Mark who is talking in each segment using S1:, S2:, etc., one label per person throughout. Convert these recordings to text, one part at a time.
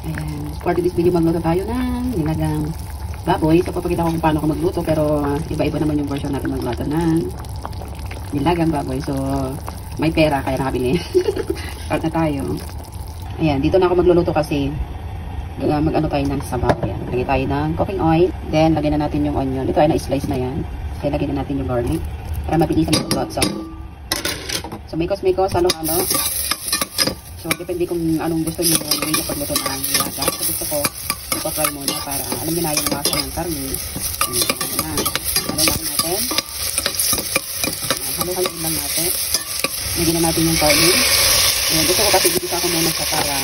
S1: Ayan. For this video, magluto tayo ng nilagang baboy. So, papakita ko kung paano ako magluto. Pero, iba-iba naman yung version natin magluto ng nilagang baboy. So, may pera, kaya nakabili. Start na tayo. Ayan. Dito na ako magluluto kasi mag-ano tayo ng sabaw. Ayan. Lagay tayo ng cooking oil. Then, lagyan na natin yung onion. Ito ay na-slice na yan. Then, lagyan na natin yung garlic. Para mabilisan yung pagluto. So, mikos-mikos, halo-halo. So, depende kung anong gusto niyo gawin na pagluto ng nilaga. So, gusto ko ipapry muna para alam niyo na yung lasa ng karne. Halo lang natin. Halo-halo lang natin. Lagyan na natin yung karne. Gusto ko kasi gisa ko muna siya para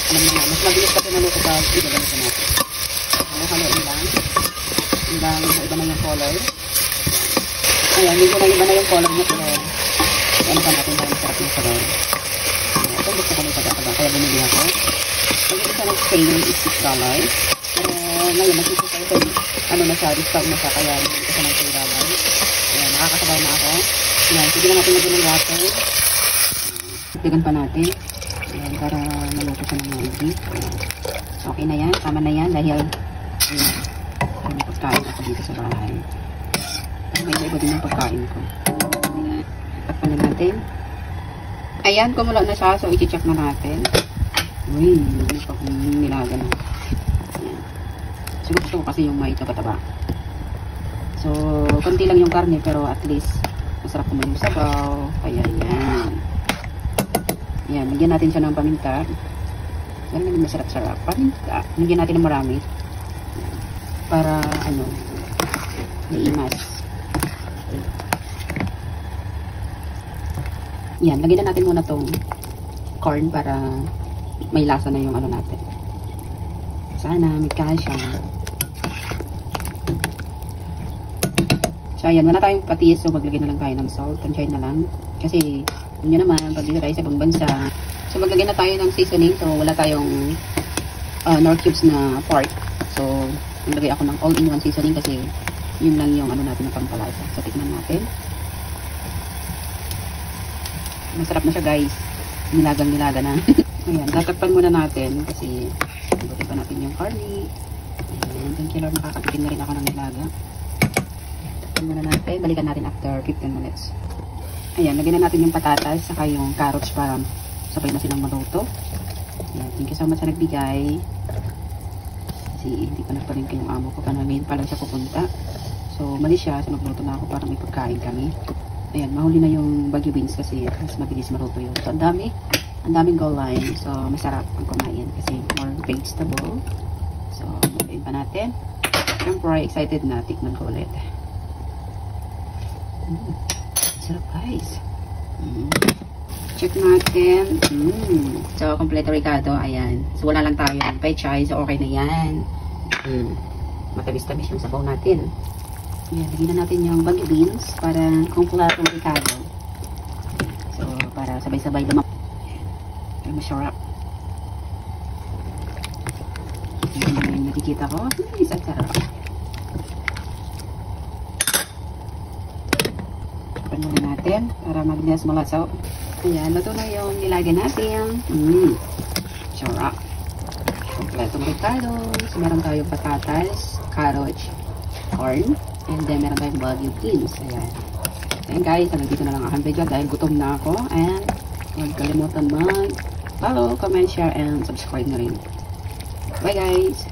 S1: alam niyo na. Mas mabilis kasi naluto pa ibaganito natin. Halo-halo lang. Iba na yung color. Ayan, medyo na iba na yung color niya. Pero ano pa natin para masarap yung sabaw. Ito gusto ko may pagkakaba, kaya bumili ako. Ang isa ng sale is $6. Pero ngayon, nag-isip tayo ito. Ano na siya, discount na siya, kaya hindi ko siya ng $6. Ayan, nakakasabaw na ako. Ayan, sige na natin lagyan ng water. Tigan pa natin. Ayan, para maluto siya ng maigi. Okay na yan, tama na yan, dahil ayan, may pagkain ako dito sa bahay. May iba din yung pagkain ko. Ayan, takpan na natin. Ayan, kumulo na siya. So, i-check na natin. Uy, hindi pa kung nilaga na. Ayan. So, gusto ko kasi yung may taba-taba. So, konti lang yung karne, pero at least masarap naman yung sabaw. Ayan, yan. Ayan, bigyan natin siya ng paminta. Ayan, naging masarap-sarap. Paminta. Bigyan natin ng marami. Ayan. Para, ano, naimas. Yan, lagyan na natin muna tong corn para may lasa na yung ano natin. Sana, may kasya. So, ayan, wala tayong patis. So, maglagay na lang tayo ng salt. Tansyahin na lang. Kasi, yun naman, pag dito tayo sa ibang bansa. So, maglagay na tayo ng seasoning. So, wala tayong nor cubes na pork. So, maglagay ako ng all-in-one seasoning kasi yun lang yung ano natin na pampalasa. So, tikman natin. Masarap na siya, guys. Nilagang-nilaga na. Ayan, tatakpan muna natin kasi ibutin pa natin yung karne. Ayan, thank you Lord, makakatikin na rin ako ng nilaga. Takpan muna natin. Balikan natin after 15 minutes. Ayan, lagyan na natin yung patatas saka yung carrots para sabay na silang maluto. Ayan, thank you so much sa nagbigay. Kasi hindi pa nagparin yung amo ko. Ngayon pa lang siya pupunta. So, mali siya. So, magluto na ako para may pagkain kami. Ayan, mahuli na yung Baguio beans kasi mas mabilis maluto yun. So, ang daming gulay. So, masarap ang kumain kasi more vegetable. So, magayin pa natin. Siyempre, excited na. Tikman ko ulit. Sarap, guys. Check natin. So, kompleto ricado. Ayan. So, wala lang tayo ng pechay. So, okay na yan. Matamis-tamis yung sabaw natin. Ayan, lagyan na natin yung Baguio beans para kompleto ricado. So, para sabay-sabay lumang. Ayan, masarap. Ayan yung nakikita ko. Isa sarap. Tapan muna natin para mabilis malasaw. Ayan, luto na yung nilagyan natin. Sarap. Kompleto ricado. So, meron tayong patatas, carrots, corn. And then, meron tayong Baguio beans. Ayan. Ayan guys, hanggang dito na lang ang video dahil gutom na ako. And, huwag kalimutan mag-follow, comment, share, and subscribe na rin. Bye guys!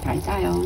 S1: Kain tayo!